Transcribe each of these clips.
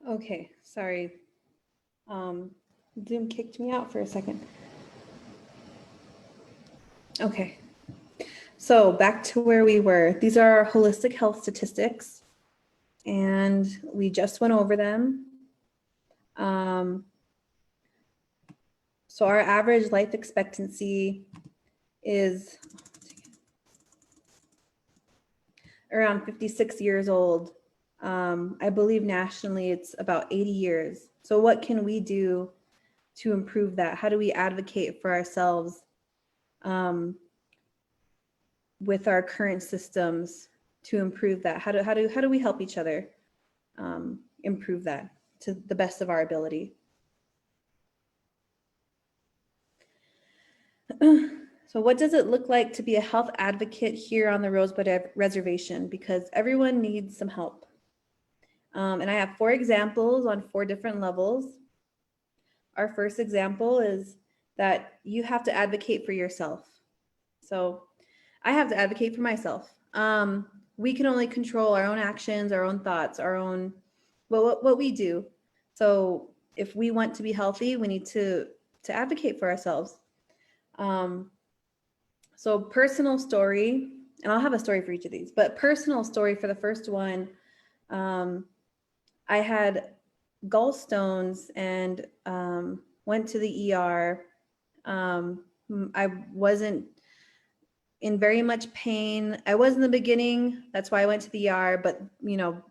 Okay, sorry. Zoom kicked me out for a second. Okay, so back to where we were. These are our holistic health statistics, and we just went over them. So our average life expectancy is around 56 years old. I believe nationally it's about 80 years. So what can we do to improve that? How do we advocate for ourselves with our current systems to improve that? How do we help each other improve that to the best of our ability? So what does it look like to be a health advocate here on the Rosebud Reservation? Because everyone needs some help. And I have 4 examples on 4 different levels. Our first example is that you have to advocate for yourself. So I have to advocate for myself. We can only control our own actions, our own thoughts, our own, what we do. So if we want to be healthy, we need to advocate for ourselves. So personal story, and I'll have a story for each of these, but personal story for the first one, I had gallstones and went to the ER. I wasn't in very much pain. I was in the beginning, that's why I went to the ER, but you know,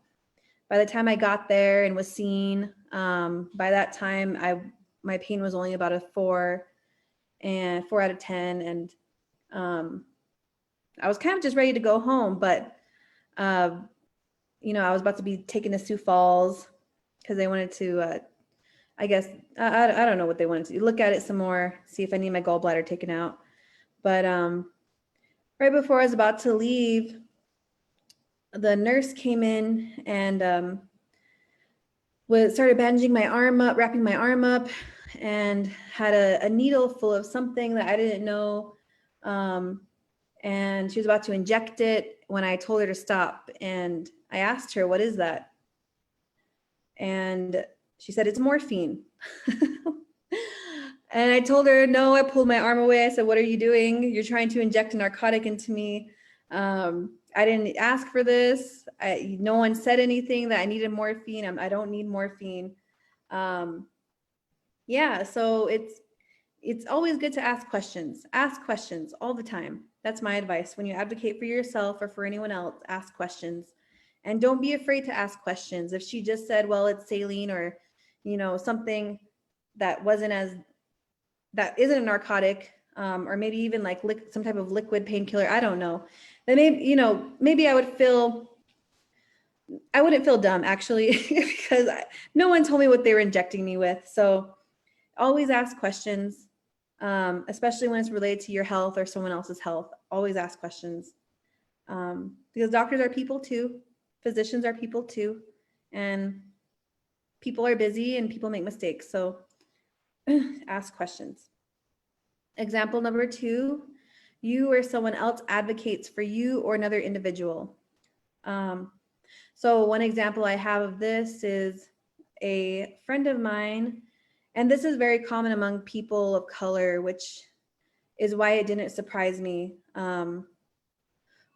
by the time I got there and was seen, by that time my pain was only about a 4 out of 10, and I was kind of just ready to go home, but you know, I was about to be taken to Sioux Falls because they wanted to, I guess, I don't know what they wanted to do, look at it some more, see if I need my gallbladder taken out. But right before I was about to leave, the nurse came in and started bandaging my arm up, wrapping my arm up, and had a needle full of something that I didn't know. And she was about to inject it when I told her to stop. And I asked her, "What is that?" And she said, "It's morphine." And I told her, "No." I pulled my arm away. I said, "What are you doing? You're trying to inject a narcotic into me. I didn't ask for this. No one said anything that I needed morphine. I don't need morphine." Yeah, so it's always good to ask questions. Ask questions all the time. That's my advice. When you advocate for yourself or for anyone else, ask questions. And don't be afraid to ask questions. If she just said, "Well, it's saline," or, you know, something that that isn't a narcotic, or maybe even like some type of liquid painkiller, I don't know. Then maybe, you know, maybe I wouldn't feel dumb actually, because no one told me what they were injecting me with. So always ask questions, especially when it's related to your health or someone else's health. Always ask questions, because doctors are people too, physicians are people too, and people are busy and people make mistakes. So ask questions. Example number 2, you or someone else advocates for you or another individual. So one example I have of this is a friend of mine, and this is very common among people of color, which is why it didn't surprise me.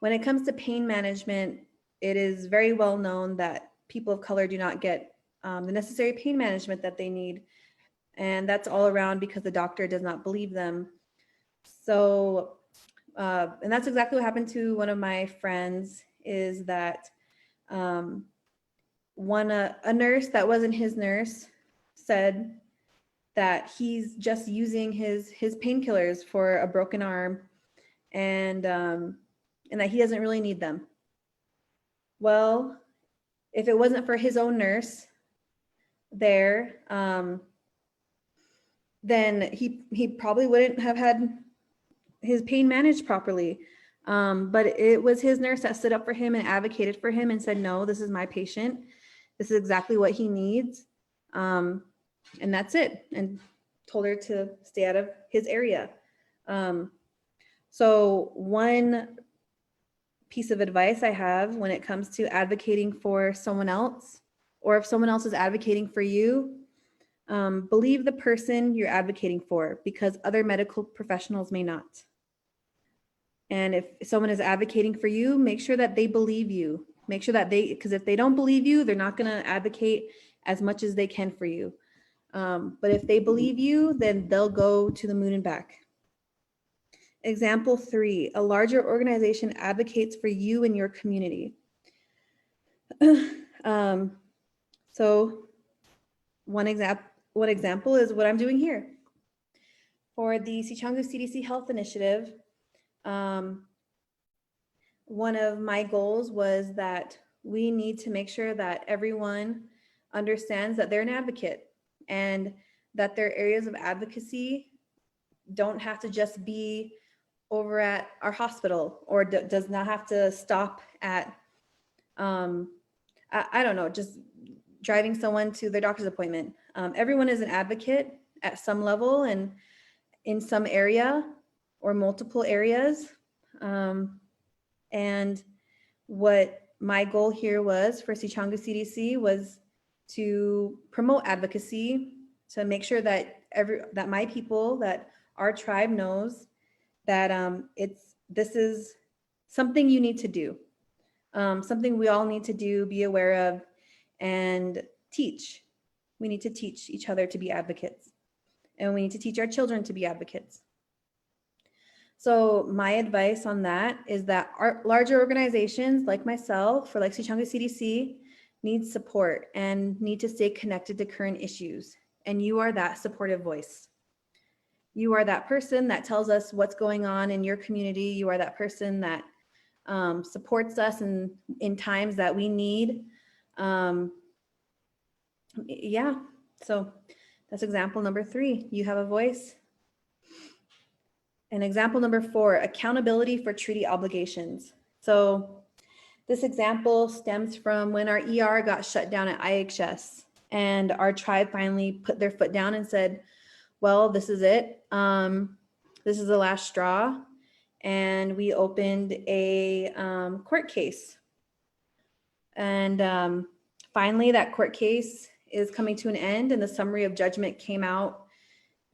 When it comes to pain management, it is very well known that people of color do not get the necessary pain management that they need. And that's all around because the doctor does not believe them. So, and that's exactly what happened to one of my friends, is that a nurse that wasn't his nurse said that he's just using his painkillers for a broken arm, and that he doesn't really need them. Well, if it wasn't for his own nurse there, then he probably wouldn't have had his pain managed properly. But it was his nurse that stood up for him and advocated for him and said, "No, this is my patient. This is exactly what he needs." And that's it. And told her to stay out of his area. So one piece of advice I have when it comes to advocating for someone else or if someone else is advocating for you, believe the person you're advocating for, because other medical professionals may not. And if someone is advocating for you, make sure that they believe you. Make sure that because if they don't believe you, they're not going to advocate as much as they can for you. But if they believe you, then they'll go to the moon and back. Example 3, a larger organization advocates for you and your community. So one example is what I'm doing here. For the Sicangu CDC Health Initiative, one of my goals was that we need to make sure that everyone understands that they're an advocate and that their areas of advocacy don't have to just be over at our hospital, or does not have to stop at, I don't know, just driving someone to their doctor's appointment. Everyone is an advocate at some level and in some area or multiple areas. And what my goal here was for Sicangu CDC was to promote advocacy, to make sure that that my people, that our tribe knows that this is something you need to do, something we all need to do, be aware of, and teach. We need to teach each other to be advocates, and we need to teach our children to be advocates. So my advice on that is that our larger organizations like myself, or like Sicangu CDC, need support and need to stay connected to current issues. And you are that supportive voice. You are that person that tells us what's going on in your community. You are that person that supports us in times that we need. Yeah, so that's example number 3. You have a voice. And example number 4, accountability for treaty obligations. So this example stems from when our ER got shut down at IHS, and our tribe finally put their foot down and said, well, this is it. This is the last straw. And we opened a court case. And finally, that court case is coming to an end, and the summary of judgment came out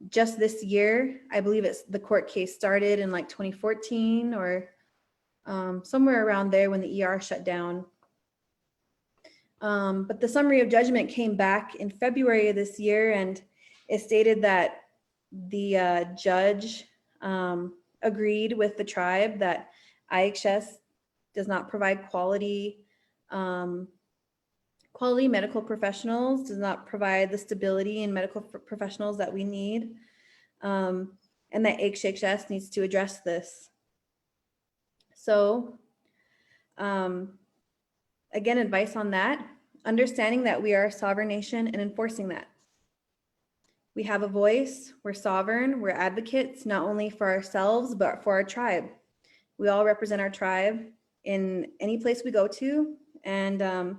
just this year. I believe the court case started in like 2014 or somewhere around there when the ER shut down. But the summary of judgment came back in February of this year, and it stated that the judge agreed with the tribe that IHS does not provide quality medical professionals, does not provide the stability in medical professionals that we need, and that IHS needs to address this. So again, advice on that, understanding that we are a sovereign nation and enforcing that. We have a voice, we're sovereign, we're advocates, not only for ourselves, but for our tribe. We all represent our tribe in any place we go to. And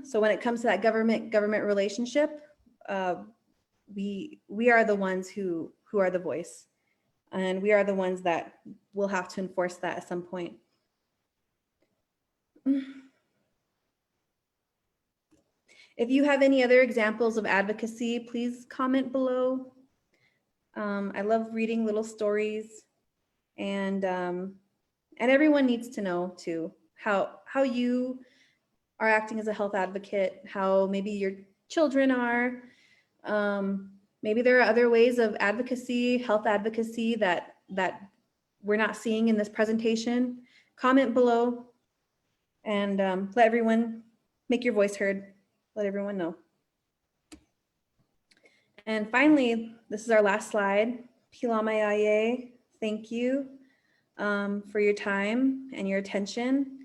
so when it comes to that government relationship, we are the ones who are the voice, and we are the ones that will have to enforce that at some point. If you have any other examples of advocacy, please comment below. I love reading little stories, and everyone needs to know too how you are acting as a health advocate, how maybe your children are. Maybe there are other ways of advocacy, health advocacy that we're not seeing in this presentation. Comment below and let everyone make your voice heard. Let everyone know. And finally, this is our last slide. Pilamayaye, thank you for your time and your attention.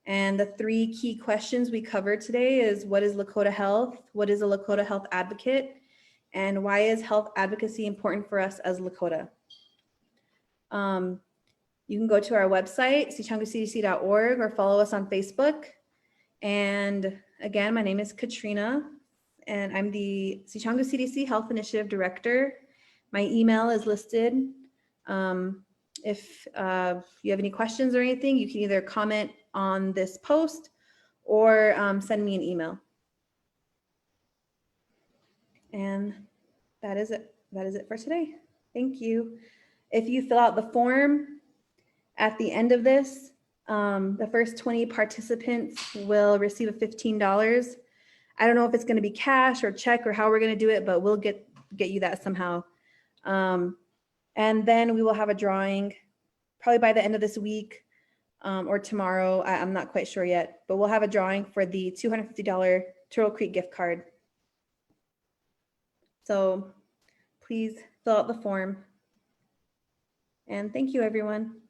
And the 3 key questions we covered today is, what is Lakota health? What is a Lakota health advocate? And why is health advocacy important for us as Lakota? You can go to our website, sicanguscdc.org, or follow us on Facebook. And again, my name is Katrina, and I'm the Sicangu CDC Health Initiative Director. My email is listed. If you have any questions or anything, you can either comment on this post or send me an email. And that is it. That is it for today. Thank you. If you fill out the form at the end of this, the first 20 participants will receive a $15. I don't know if it's going to be cash or check or how we're going to do it, but we'll get you that somehow. And then we will have a drawing probably by the end of this week or tomorrow. I'm not quite sure yet, but we'll have a drawing for the $250 Turtle Creek gift card. So please fill out the form. And thank you, everyone.